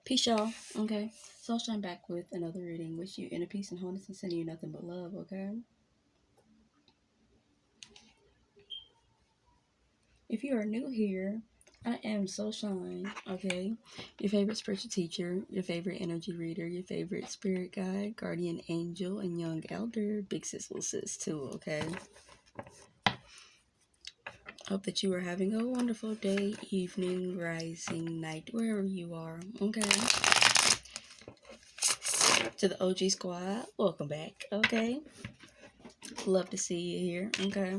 Peace, y'all. Okay. Sunshine back with another reading. Wish you inner peace and wholeness and sending you nothing but love, okay? If you are new here, I am Sunshine, okay? Your favorite spiritual teacher, your favorite energy reader, your favorite spirit guide, guardian angel, and young elder, big sis, little sis too, okay? Hope that you are having a wonderful day, evening, rising, night, wherever you are, okay? To the OG squad, welcome back, okay? Love to see you here, okay?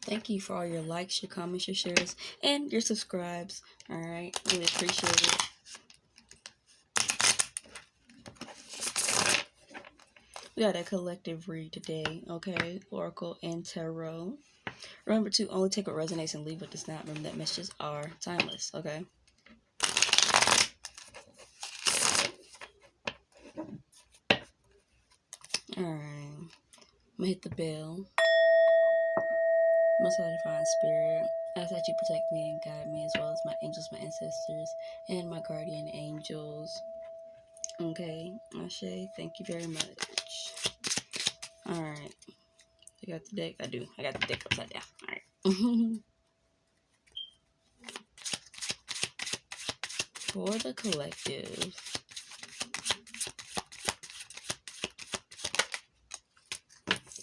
Thank you for all your likes, your comments, your shares, and your subscribes, alright? Really appreciate it. We got a collective read today, okay? Oracle and Tarot. Remember to only take what resonates and leave what does not. Remember that messages are timeless, okay? Alright. I'm gonna hit the bell. Most High Divine Spirit, I ask that you protect me and guide me, as well as my angels, my ancestors, and my guardian angels. Okay, Ashe, thank you very much. Alright. I got the deck. I got the deck upside down. Alright. For the collective.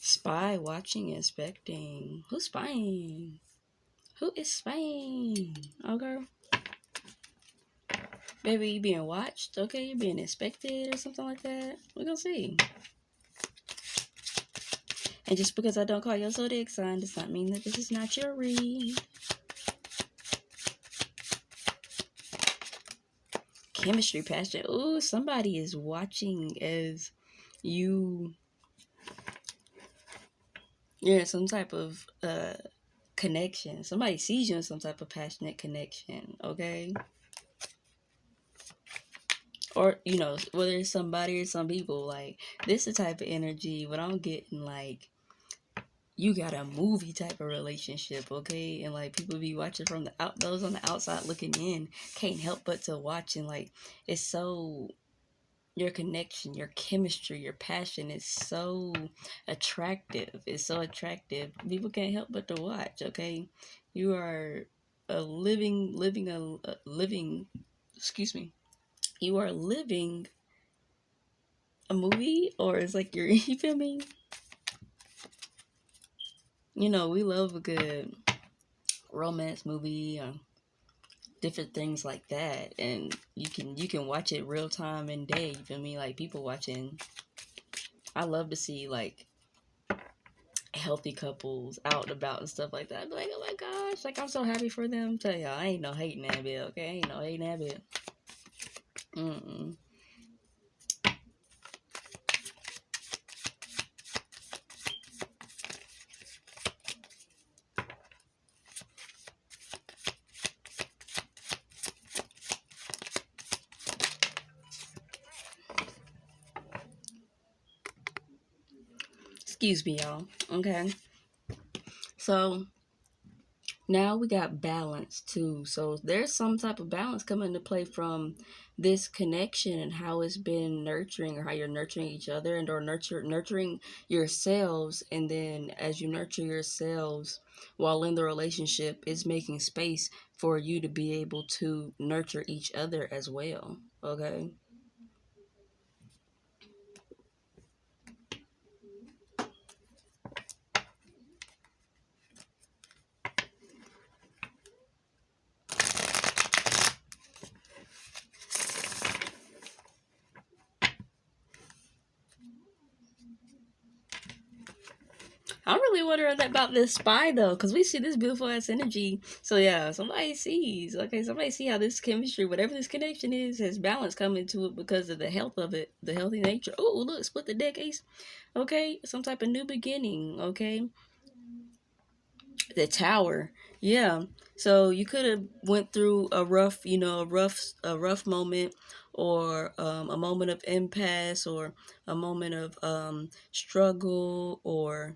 Spy, watching, inspecting. Who's spying? Who is spying? Oh, girl. Baby, you being watched? Okay, you're being inspected or something like that? We're gonna see. And just because I don't call your zodiac sign does not mean that this is not your read. Chemistry, passion. Ooh, somebody is watching as you're in some type of connection. Somebody sees you in some type of passionate connection, okay? Or, you know, whether it's somebody or some people, like, this is the type of energy, what I'm getting, like, you got a movie type of relationship, okay? And, like, people be watching from those on the outside looking in, can't help but to watch, and, like, it's so, your connection, your chemistry, your passion is so attractive. It's so attractive. People can't help but to watch, okay? You are excuse me. You are living a movie, or it's like you're, you feel me? You know, we love a good romance movie, different things like that, and you can watch it real time and day, you feel me? Like, people watching, I love to see, like, healthy couples out and about and stuff like that. I'd be like, oh my gosh, like, I'm so happy for them. Tell y'all, I ain't no hating that bit, okay? Ain't no hating that bit. Excuse me, y'all. Okay. So now we got balance too. So there's some type of balance coming into play from this connection and how it's been nurturing, or how you're nurturing each other, and or nurturing yourselves. And then as you nurture yourselves while in the relationship, it's making space for you to be able to nurture each other as well. Okay. I'm really wondering about this spy though, because we see this beautiful ass energy. So yeah, somebody sees. Okay, somebody see how this chemistry, whatever this connection is, has balance coming to it because of the health of it, the healthy nature. Oh, look, split the deck, ace. Okay, some type of new beginning. Okay, the Tower. Yeah. So you could have went through a rough moment, or a moment of impasse, or a moment of struggle, or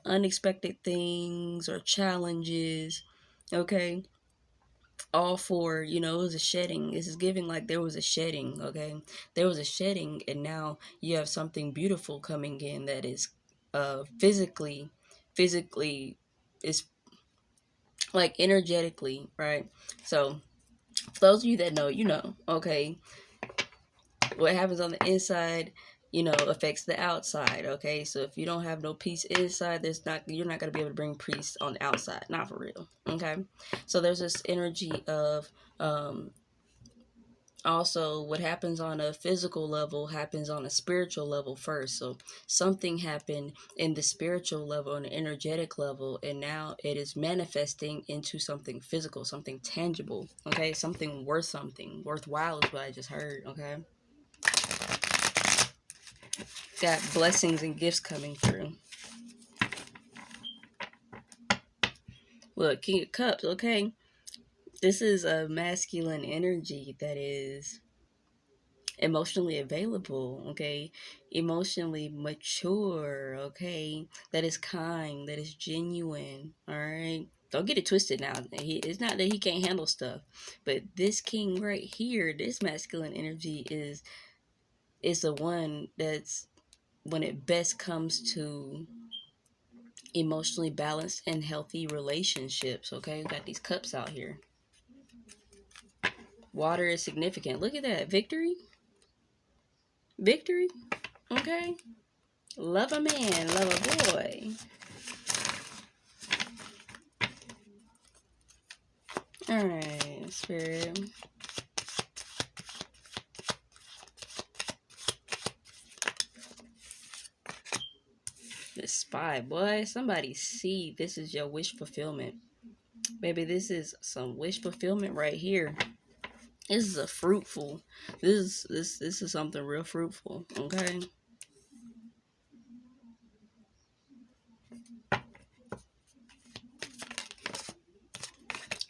unexpected things or challenges. Okay, all for, you know, it was a shedding. This is giving like there was a shedding. Okay, there was a shedding, and now you have something beautiful coming in that is physically is like energetically, right? So for those of you that know, you know. Okay, what happens on the inside, you know, affects the outside. Okay, so if you don't have no peace inside, you're not going to be able to bring peace on the outside. Not for real. Okay, so there's this energy of also what happens on a physical level happens on a spiritual level first. So something happened in the spiritual level, on the energetic level, and now it is manifesting into something physical, something tangible. Okay, something worthwhile is what I just heard. Okay, got blessings and gifts coming through. Look, King of Cups. Okay, this is a masculine energy that is emotionally available, okay, emotionally mature, okay, that is kind, that is genuine. All right, don't get it twisted now. It's not that he can't handle stuff, but this king right here, this masculine energy is the one that's, when it best comes to emotionally balanced and healthy relationships. Okay, we got these cups out here. Water is significant. Look at that. Victory. Okay, love a man, love a boy. Alright, Spirit. The spy, boy. Somebody see this is your wish fulfillment. Baby, this is some wish fulfillment right here. This is a fruitful. This is something real fruitful, okay?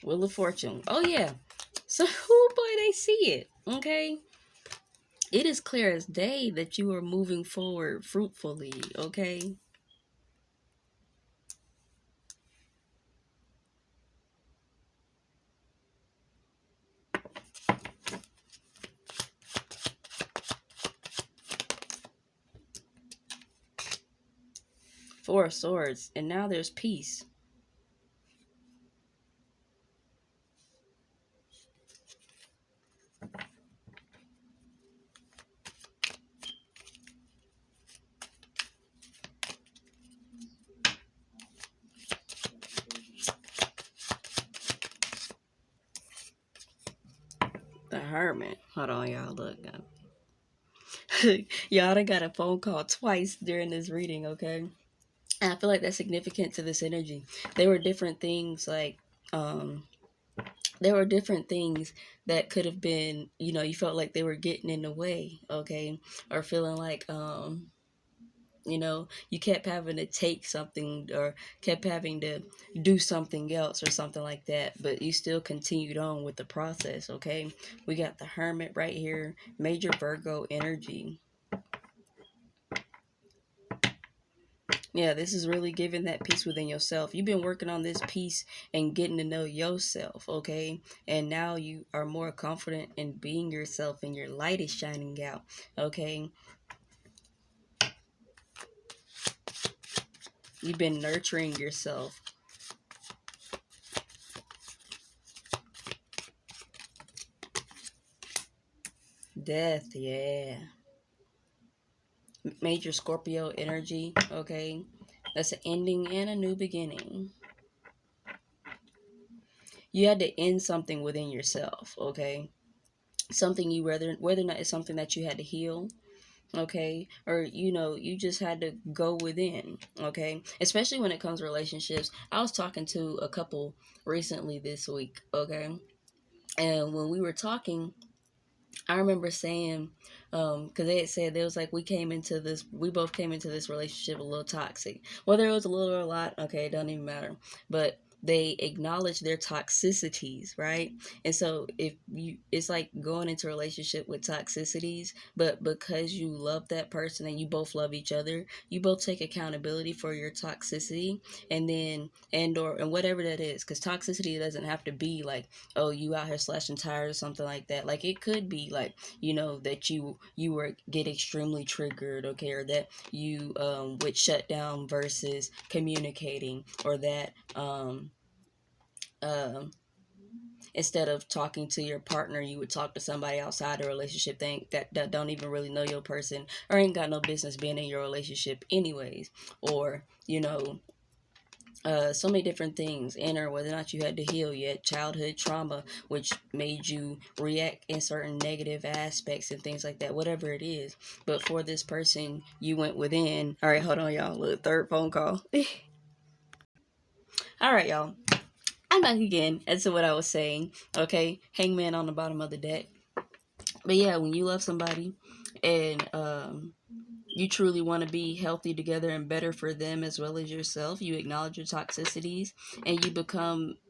Wheel of Fortune. Oh yeah. So boy, they see it. Okay. It is clear as day that you are moving forward fruitfully, okay? Four of Swords. And now there's peace. The Hermit. Hold on, y'all. Look. Y'all done got a phone call twice during this reading, okay? And I feel like that's significant to this energy. There were different things like, there were different things that could have been, you know, you felt like they were getting in the way, okay? Or feeling like, you know, you kept having to take something or kept having to do something else or something like that, but you still continued on with the process, okay? We got the Hermit right here, major Virgo energy. Yeah, this is really giving that peace within yourself. You've been working on this peace and getting to know yourself, okay? And now you are more confident in being yourself and your light is shining out, okay? You've been nurturing yourself. Death, yeah. Major Scorpio energy, okay? That's an ending and a new beginning. You had to end something within yourself, okay? Something you, whether or not it's something that you had to heal, okay, or you know, you just had to go within, okay? Especially when it comes to relationships. I was talking to a couple recently this week, okay, and when we were talking, I remember saying, because they had said, they was like, we both came into this relationship a little toxic, whether it was a little or a lot, okay, it doesn't even matter, but they acknowledge their toxicities, right? And so if you, it's like going into a relationship with toxicities, but because you love that person and you both love each other, you both take accountability for your toxicity, and then and whatever that is, because toxicity doesn't have to be like, oh, you out here slashing tires or something like that. Like it could be like, you know, that you were get extremely triggered, okay, or that you would shut down versus communicating, or that instead of talking to your partner, you would talk to somebody outside the relationship that don't even really know your person, or ain't got no business being in your relationship anyways. Or, you know, so many different things, and or whether or not you had to heal yet childhood trauma, which made you react in certain negative aspects and things like that, whatever it is. But for this person, you went within. All right, hold on, y'all. Look, third phone call. All right, y'all. I'm back again as to what I was saying. Okay, hangman on the bottom of the deck. But yeah, when you love somebody and you truly want to be healthy together and better for them as well as yourself, you acknowledge your toxicities, and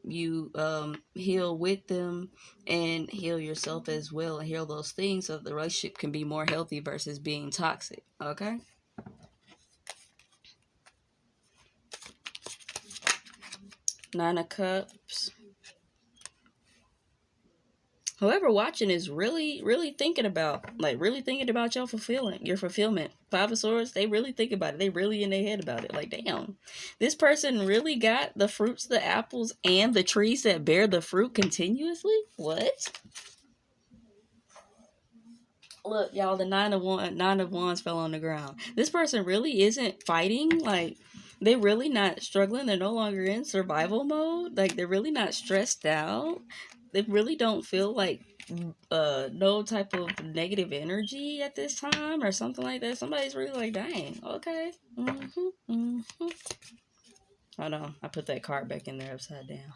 you heal with them and heal yourself as well, and heal those things so that the relationship can be more healthy versus being toxic. Okay. Nine of Cups. Whoever watching is really thinking about, your fulfillment. Five of Swords, they really think about it. They really in their head about it. Like, damn, this person really got the fruits, the apples, and the trees that bear the fruit continuously. What? Look, y'all, the nine of wands fell on the ground. This person really isn't fighting. Like, they're really not struggling. They're no longer in survival mode. Like, they're really not stressed out. They really don't feel like no type of negative energy at this time or something like that. Somebody's really like, dang, okay. Hold on, I put that card back in there upside down.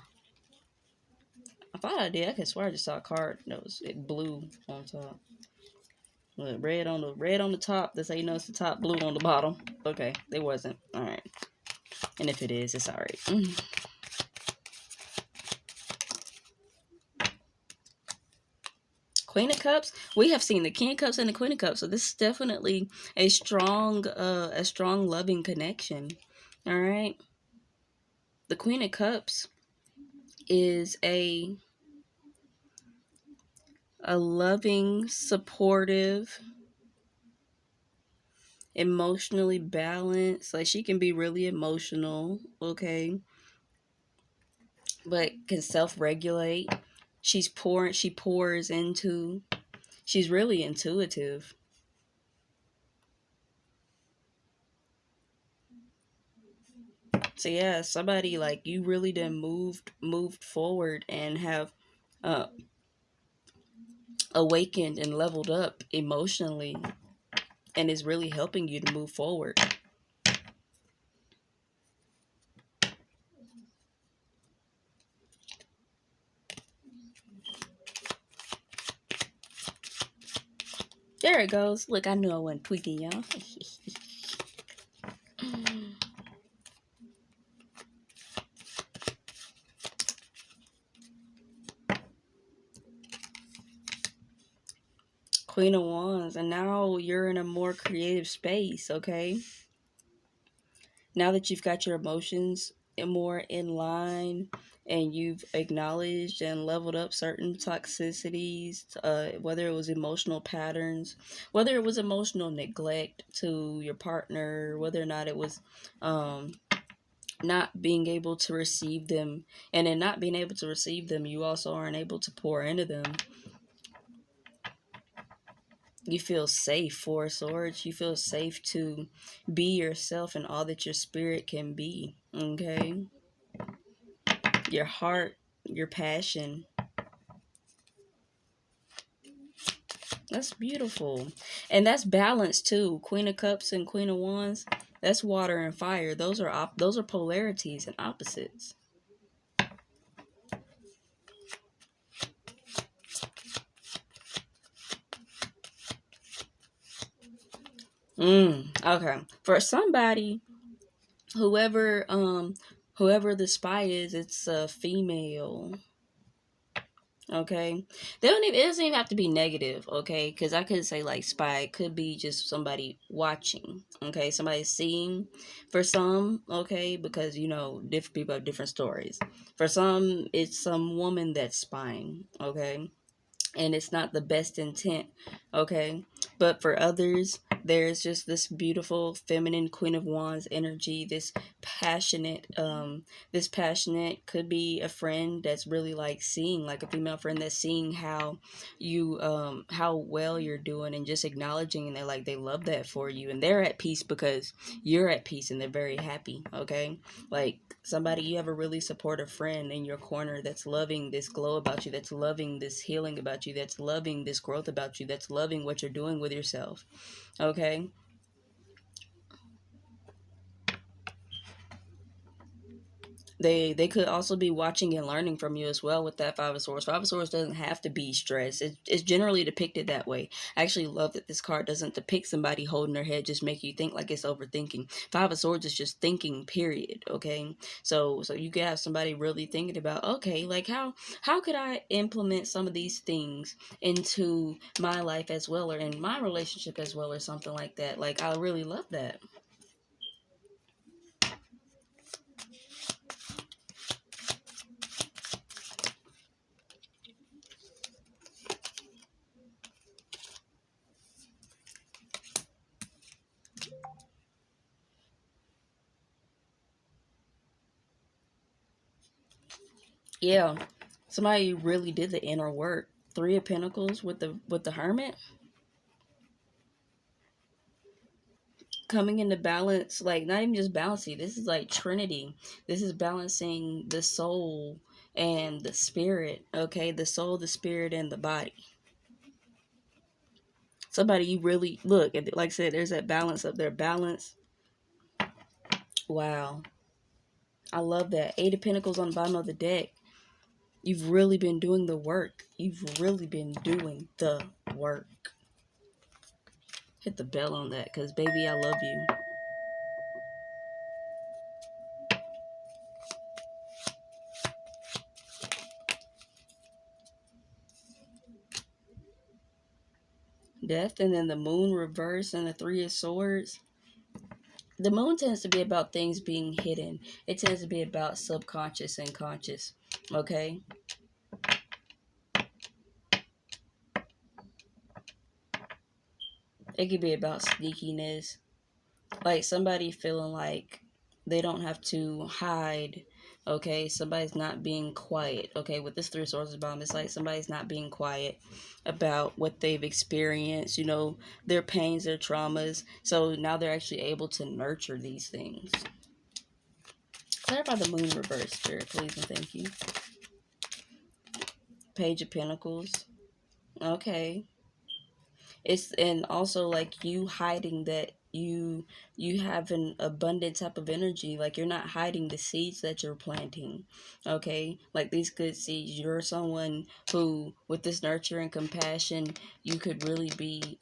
I thought I did. I could swear I just saw a card that was blue on top. Look, red on the top. That's how you know it's the top, blue on the bottom. Okay, it wasn't. All right, and if it is, it's all right. Queen of Cups. We have seen the King of Cups and the Queen of Cups, so this is definitely a strong loving connection. All right. The Queen of Cups is a loving, supportive, emotionally balanced. Like, she can be really emotional, okay, but can self-regulate. She pours into. She's really intuitive. So yeah, somebody like you really done moved forward and have awakened and leveled up emotionally, and is really helping you to move forward. There it goes. Look, I knew I wasn't tweaking, y'all. Queen of Wands, and now you're in a more creative space, okay? Now that you've got your emotions more in line, and you've acknowledged and leveled up certain toxicities, whether it was emotional patterns, whether it was emotional neglect to your partner, whether or not it was not being able to receive them, and in not being able to receive them, you also aren't able to pour into them. You feel safe, Four of Swords. You feel safe to be yourself and all that your spirit can be, okay? Your heart, your passion. That's beautiful. And that's balance too. Queen of Cups and Queen of Wands, that's water and fire. Those are polarities and opposites. Okay. For somebody, whoever Whoever the spy is, it's a female. Okay, they don't even. It doesn't even have to be negative. Okay, because I could say like spy. It could be just somebody watching. Okay, somebody seeing. For some, okay, because you know different people have different stories. For some, it's some woman that's spying. Okay, and it's not the best intent. Okay, but for others, there's just this beautiful feminine Queen of Wands energy, this passionate could be a friend that's really like seeing, like a female friend that's seeing how you how well you're doing, and just acknowledging, and they're like, they love that for you, and they're at peace because you're at peace, and they're very happy. Okay, like somebody, you have a really supportive friend in your corner that's loving this glow about you, that's loving this healing about you, that's loving this growth about you, that's loving what you're doing with yourself. Okay, they could also be watching and learning from you as well with that Five of Swords. Five of Swords doesn't have to be stress. It's generally depicted that way. I actually love that this card doesn't depict somebody holding their head, just make you think like it's overthinking. Five of Swords is just thinking, period. Okay, so you could have somebody really thinking about, okay, like how could I implement some of these things into my life as well, or in my relationship as well, or something like that. Like, I really love that. Yeah, somebody really did the inner work. Three of Pentacles with the Hermit coming into balance, like not even just balancing. This is like Trinity. This is balancing the soul and the spirit. Okay, the soul, the spirit, and the body. Somebody you really look at. Like I said, there's that balance up there. Balance. Wow, I love that. Eight of Pentacles on the bottom of the deck. You've really been doing the work. You've really been doing the work. Hit the bell on that, because baby, I love you. Death, and then the Moon reverse, and the Three of Swords. The moon tends to be about things being hidden. It tends to be about subconscious and conscious. Okay? It could be about sneakiness. Like somebody feeling like they don't have to hide. Okay? Somebody's not being quiet. Okay? With this Three of Swords bomb, it's like somebody's not being quiet about what they've experienced, you know, their pains, their traumas. So now they're actually able to nurture these things. Clarify the moon reverse, Spirit, please, and thank you. Page of Pentacles. Okay. It's, and also like you hiding that you have an abundant type of energy. Like you're not hiding the seeds that you're planting. Okay? Like these good seeds. You're someone who, with this nurture and compassion, you could really be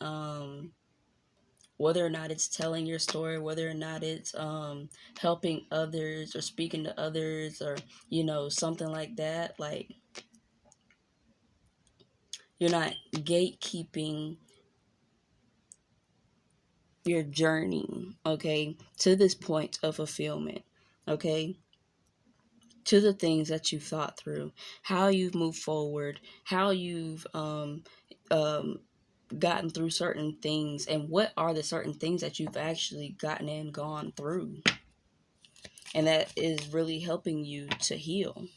whether or not it's telling your story, whether or not it's helping others or speaking to others, or you know, something like that. Like you're not gatekeeping your journey, okay, to this point of fulfillment, okay, to the things that you've thought through, how you've moved forward, how you've um, gotten through certain things, and what are the certain things that you've actually gotten and gone through, and that is really helping you to heal.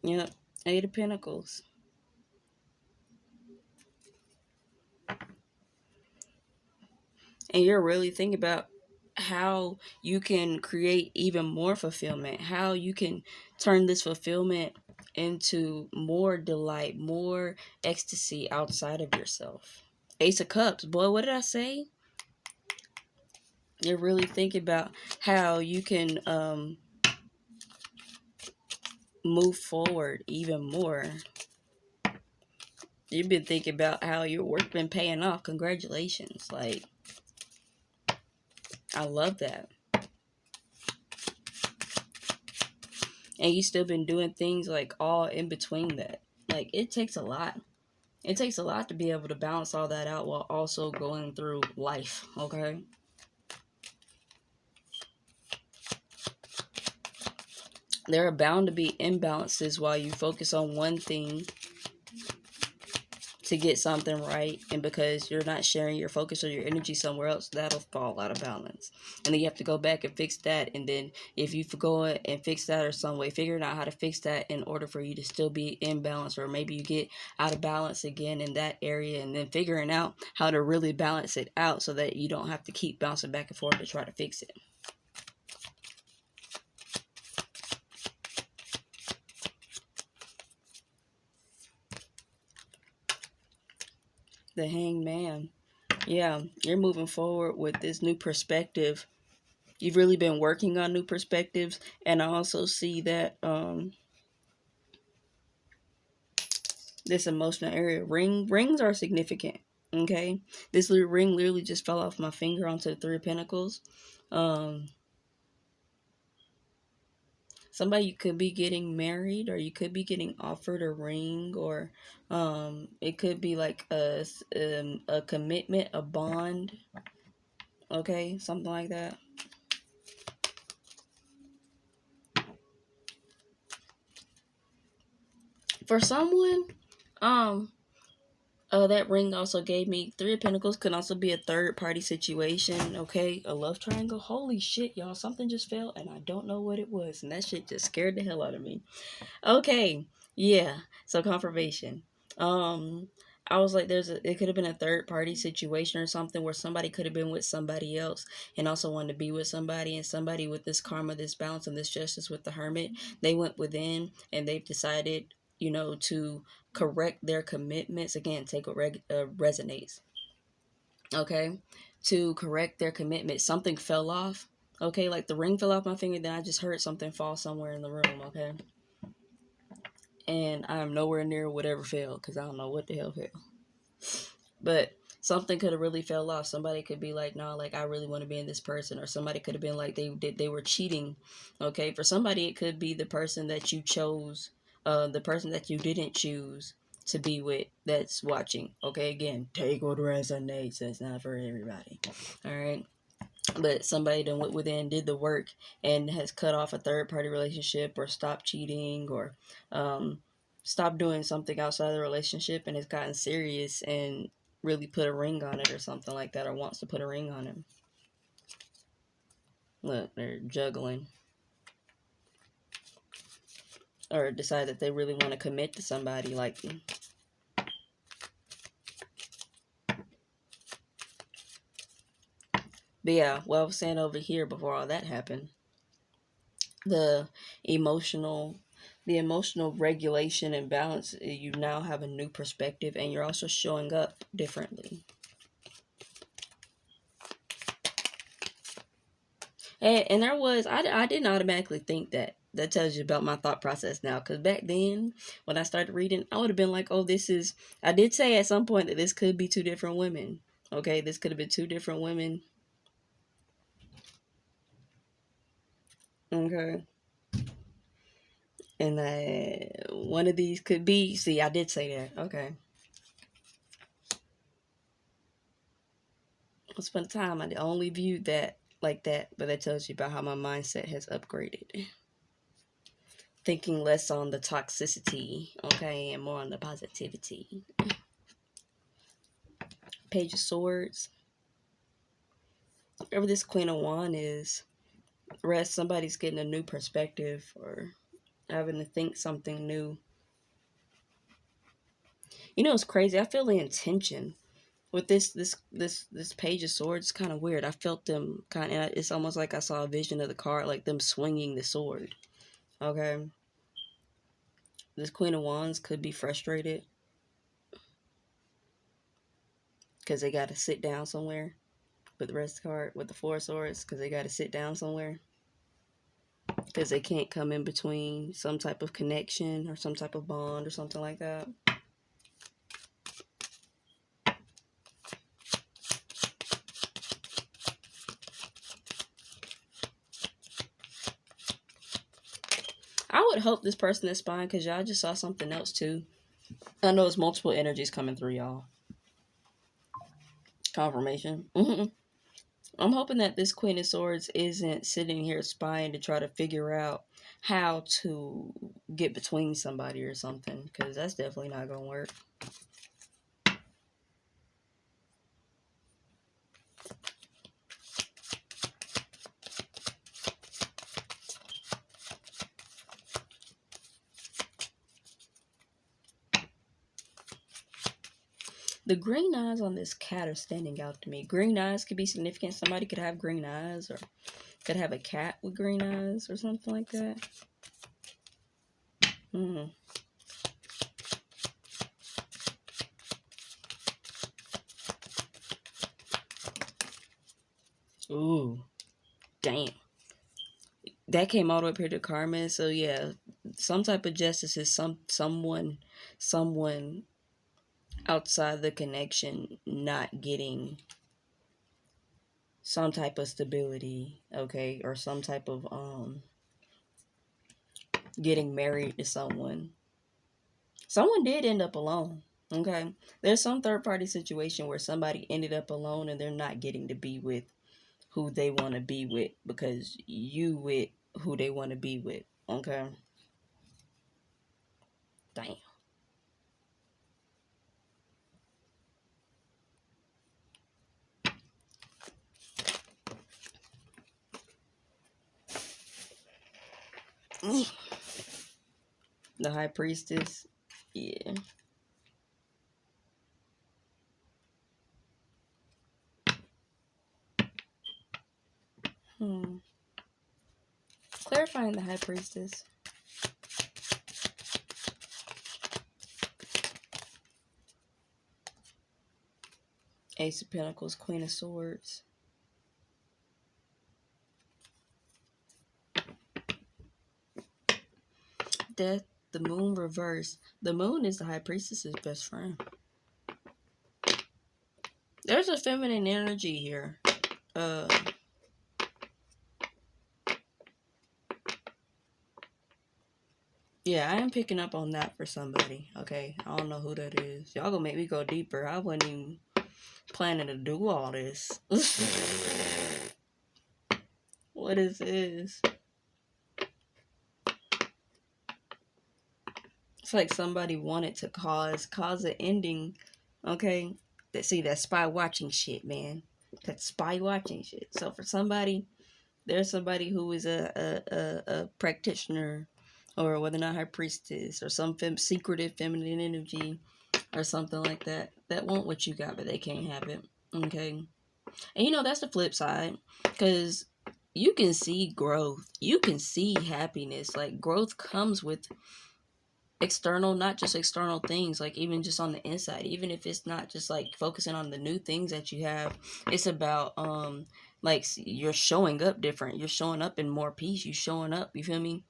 Yep, Eight of Pentacles. And you're really thinking about how you can create even more fulfillment, how you can turn this fulfillment into more delight, more ecstasy outside of yourself. Ace of Cups, boy, what did I say? You're really thinking about how you can move forward even more. You've been thinking about how your work been paying off. Congratulations. Like, I love that. And you still been doing things like all in between that. Like, it takes a lot. It takes a lot to be able to balance all that out while also going through life, okay? There are bound to be imbalances while you focus on one thing to get something right, and because you're not sharing your focus or your energy somewhere else, that'll fall out of balance. And then you have to go back and fix that, and then if you go and fix that or some way, figuring out how to fix that in order for you to still be in balance, or maybe you get out of balance again in that area, and then figuring out how to really balance it out so that you don't have to keep bouncing back and forth to try to fix it. The Hanged Man. Yeah, you're moving forward with this new perspective. You've really been working on new perspectives, and I also see that this emotional area, rings are significant. Okay, this ring literally just fell off my finger onto the Three of Pentacles. Somebody could be getting married, or you could be getting offered a ring, or it could be like a commitment, a bond. Okay, something like that. For someone, that ring also gave me Three of Pentacles. Could also be a third party situation. Okay, a love triangle. Holy shit, y'all! Something just fell, and I don't know what it was, and that shit just scared the hell out of me. Okay, yeah. So confirmation. I was like, it could have been a third party situation or something where somebody could have been with somebody else and also wanted to be with somebody, and somebody with this karma, this balance, and this justice with the Hermit, they went within and they've decided, to correct their commitments. Again, take what resonates. Okay, to correct their commitment. Something fell off. Okay, like the ring fell off my finger, then I just heard something fall somewhere in the room. Okay. And I'm nowhere near whatever fell, because I don't know what the hell fell. But something could have really fell off. Somebody could be like, no, like I really want to be in this person, or somebody could have been like they were cheating. Okay, for somebody it could be the person that you chose, the person that you didn't choose to be with that's watching. Okay, again, take what resonates. That's not for everybody. All right. But somebody done went within, did the work, and has cut off a third party relationship, or stopped cheating, or stopped doing something outside the relationship, and has gotten serious and really put a ring on it or something like that, or wants to put a ring on it. Look, they're juggling. Or decide that they really want to commit to somebody. Like, but yeah, well, I was saying over here before all that happened, the emotional regulation and balance, you now have a new perspective, and you're also showing up differently. And there was, I didn't automatically think that. That tells you about my thought process now, because back then when I started reading, I would have been like, oh, I did say at some point that this could be two different women. Okay, this could have been two different women. Okay. And one of these could be, see, I did say that. Okay. Once upon a time, I only viewed that like that, but that tells you about how my mindset has upgraded. Thinking less on the toxicity, okay, and more on the positivity. Page of Swords. Whatever this Queen of Wands is, rest, somebody's getting a new perspective, or having to think something new. You know, it's crazy. I feel the intention with this Page of Swords. It's kind of weird. I felt them kind of, it's almost like I saw a vision of the card, like them swinging the sword. Okay. This Queen of Wands could be frustrated because they got to sit down somewhere. With the rest of the card, with the Four of Swords, because they got to sit down somewhere. Because they can't come in between some type of connection or some type of bond or something like that. would hope this person is fine, because y'all just saw something else too. I know it's multiple energies coming through, y'all. Confirmation. I'm hoping that this Queen of Swords isn't sitting here spying to try to figure out how to get between somebody or something, because that's definitely not going to work. The green eyes on this cat are standing out to me. Green eyes could be significant. Somebody could have green eyes, or could have a cat with green eyes or something like that. Ooh, damn. That came all the way up here to karma. So yeah, some type of justice is someone outside the connection not getting some type of stability, okay, or some type of getting married to someone. Someone did end up alone, okay? There's some third party situation where somebody ended up alone and they're not getting to be with who they want to be with because you with who they want to be with, okay? Damn. The High Priestess, yeah. Clarifying the High Priestess. Ace of Pentacles, Queen of Swords. Death, the Moon reversed. The Moon is the High Priestess's best friend. There's a feminine energy here. Yeah, I am picking up on that for somebody, okay? I don't know who that is. Y'all gonna make me go deeper. I wasn't even planning to do all this. What is this? It's like somebody wanted to cause an ending, okay? See, that spy watching shit, man. That spy watching shit. So for somebody, there's somebody who is a practitioner, or whether or not High Priestess, or some secretive feminine energy, or something like that, that want what you got, but they can't have it, okay? And you know, that's the flip side, because you can see growth. You can see happiness. Like, growth comes with external, not just external things, like even just on the inside, even if it's not just like focusing on the new things that you have, it's about like you're showing up different, you're showing up in more peace, you showing up, you feel me?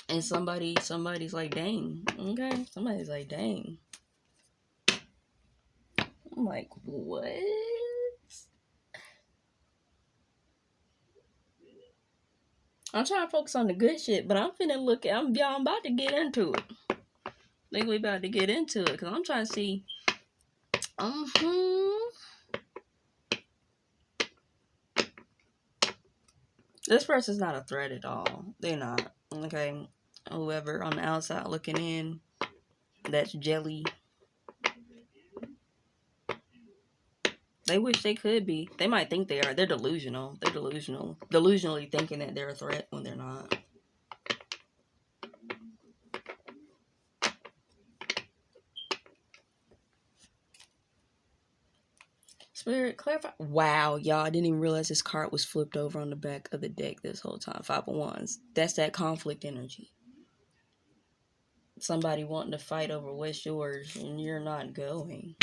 And somebody's like, dang, okay, somebody's like, dang. I'm like, what? I'm trying to focus on the good shit, but I'm finna look at, I'm about to get into it. I think we about to get into it, because I'm trying to see. This person's not a threat at all. They're not. Okay. Whoever on the outside looking in, that's jelly. They wish they could be. They might think they are. They're delusional. They're delusional. Delusionally thinking that they're a threat when they're not. Spirit, clarify. Wow, y'all, I didn't even realize this card was flipped over on the back of the deck this whole time. 5 of Wands. That's that conflict energy. Somebody wanting to fight over what's yours and you're not going.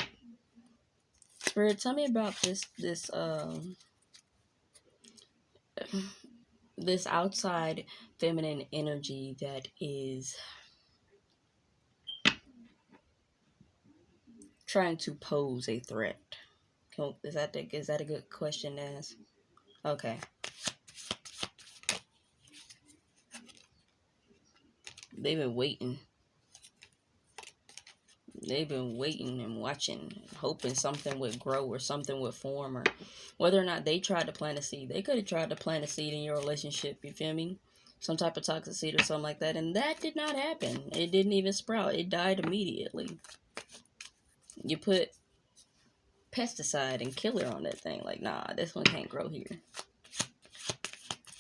Spirit, tell me about this outside feminine energy that is trying to pose a threat. Is that a good question to ask? Okay. They've been waiting. They've been waiting and watching, hoping something would grow or something would form, or whether or not they tried to plant a seed. They could have tried to plant a seed in your relationship, you feel me? Some type of toxic seed or something like that, and that did not happen. It didn't even sprout. It died immediately. You put pesticide and killer on that thing. Like, nah, this one can't grow here.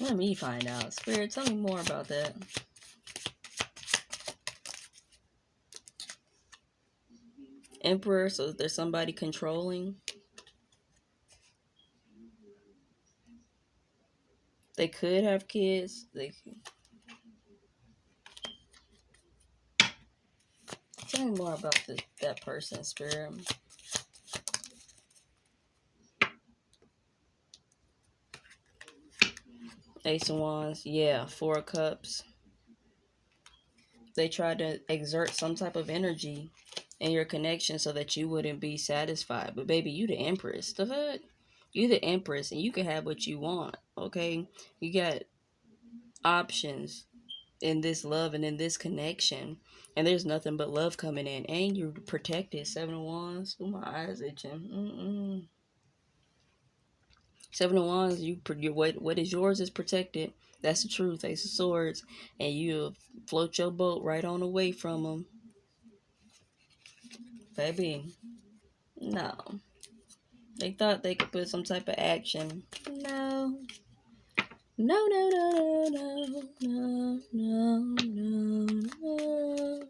Let me find out. Spirit, tell me more about that. Emperor, so there's somebody controlling. They could have kids. Tell me more about that person, Spirit. Ace of Wands, yeah, Four of Cups. They tried to exert some type of energy in your connection so that you wouldn't be satisfied. But baby, you the Empress. The fuck? You the Empress, and you can have what you want, okay? You got options in this love and in this connection. And there's nothing but love coming in. And you're protected. Seven of Wands. Oh, my eyes itching. Seven of Wands, what is yours is protected. That's the truth. Ace of Swords. And you float your boat right on away from them. Baby. No. They thought they could put some type of action. No. No, no, no, no, no, no, no, no.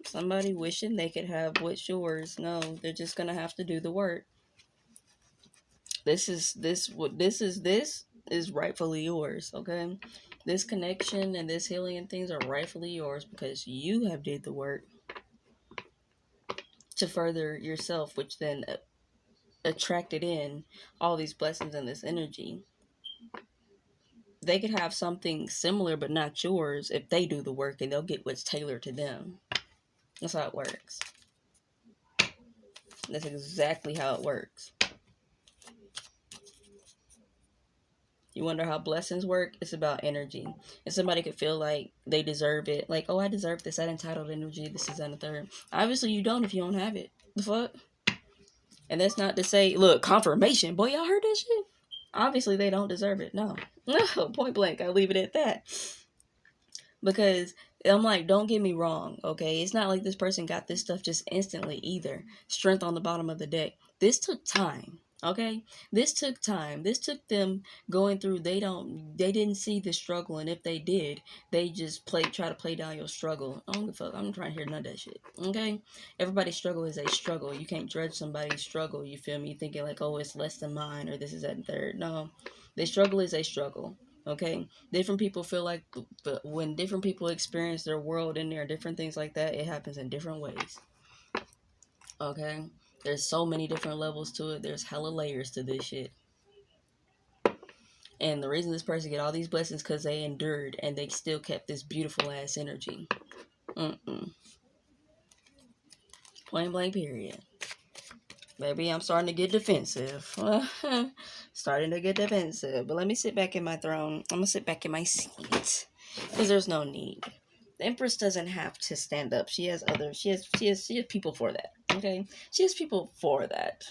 Somebody wishing they could have what's yours. No, they're just gonna have to do the work. This is rightfully yours, okay? This connection and this healing and things are rightfully yours because you have did the work to further yourself, which then attracted in all these blessings and this energy. They could have something similar but not yours if they do the work, and they'll get what's tailored to them. That's how it works. That's exactly how it works. You wonder how blessings work? It's about energy. And somebody could feel like they deserve it. Like, oh, I deserve this. That entitled energy. This is and the third. Obviously, you don't if you don't have it. The fuck? And that's not to say, look, confirmation. Boy, y'all heard that shit? Obviously, they don't deserve it. No. No, point blank. I'll leave it at that. Because I'm like, don't get me wrong, okay? It's not like this person got this stuff just instantly either. Strength on the bottom of the deck. This took time, okay? This took time. This took them going through. They didn't see the struggle, and if they did, they just try to play down your struggle. I don't give a fuck. I'm trying to hear none of that shit, okay? Everybody's struggle is a struggle. You can't judge somebody's struggle, you feel me? Thinking like, oh, it's less than mine, or this is that and third. No, the struggle is a struggle. Okay, different people feel like, but when different people experience their world in there, different things like that, it happens in different ways. Okay, there's so many different levels to it. There's hella layers to this shit. And the reason this person get all these blessings because they endured and they still kept this beautiful ass energy. Point blank period. Baby, I'm starting to get defensive. Starting to get defensive. But let me sit back in my throne. I'm going to sit back in my seat. Because there's no need. The Empress doesn't have to stand up. She has others. She has people for that. Okay? She has people for that.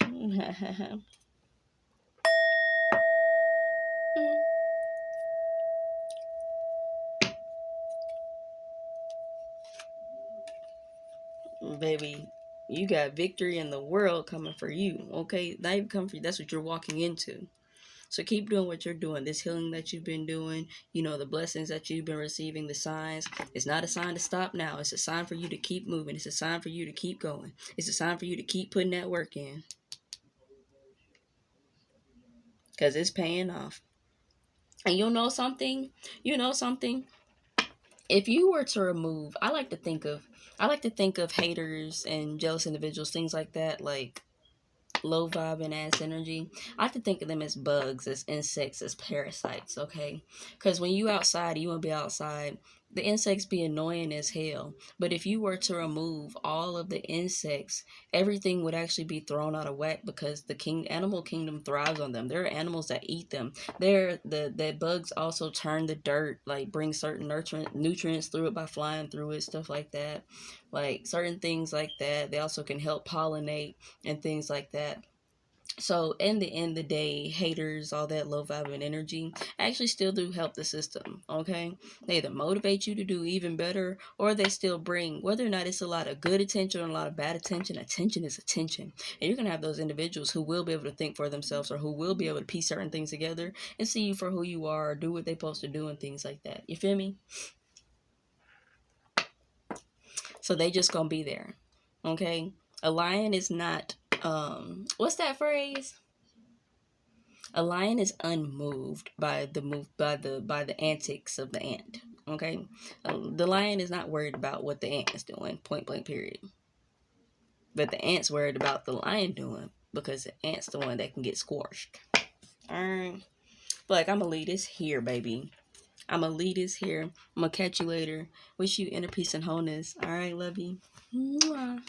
Baby, you got victory in the world coming for you. Okay? Not even coming for you. That's what you're walking into. So keep doing what you're doing. This healing that you've been doing, you know, the blessings that you've been receiving, the signs. It's not a sign to stop now. It's a sign for you to keep moving. It's a sign for you to keep going. It's a sign for you to keep putting that work in. Because it's paying off. And you know something? If you were to remove, I like to think of haters and jealous individuals, things like that, like low vibing ass energy. I like to think of them as bugs, as insects, as parasites, okay? Because when you outside, you want to be outside the insects be annoying as hell. But if you were to remove all of the insects, everything would actually be thrown out of whack, because the animal kingdom thrives on them. There are animals that eat them. The bugs also turn the dirt, like bring certain nutrients through it by flying through it, stuff like that. Like certain things like that. They also can help pollinate and things like that. So in the end of the day, haters, all that low vibing energy actually still do help the system, okay? They either motivate you to do even better, or they still bring, whether or not it's a lot of good attention or a lot of bad attention, attention is attention. And you're going to have those individuals who will be able to think for themselves, or who will be able to piece certain things together and see you for who you are, or do what they're supposed to do and things like that. You feel me? So they just going to be there, okay? A lion is not, what's that phrase? A lion is unmoved by the antics of the ant. Okay, the lion is not worried about what the ant is doing. Point blank. Period. But the ant's worried about the lion doing, because the ant's the one that can get squashed. Alright. But like, I'm gonna leave this here, baby. I'm gonna leave this here. I'm gonna catch you later. Wish you inner peace and wholeness. Alright, love you. Mwah.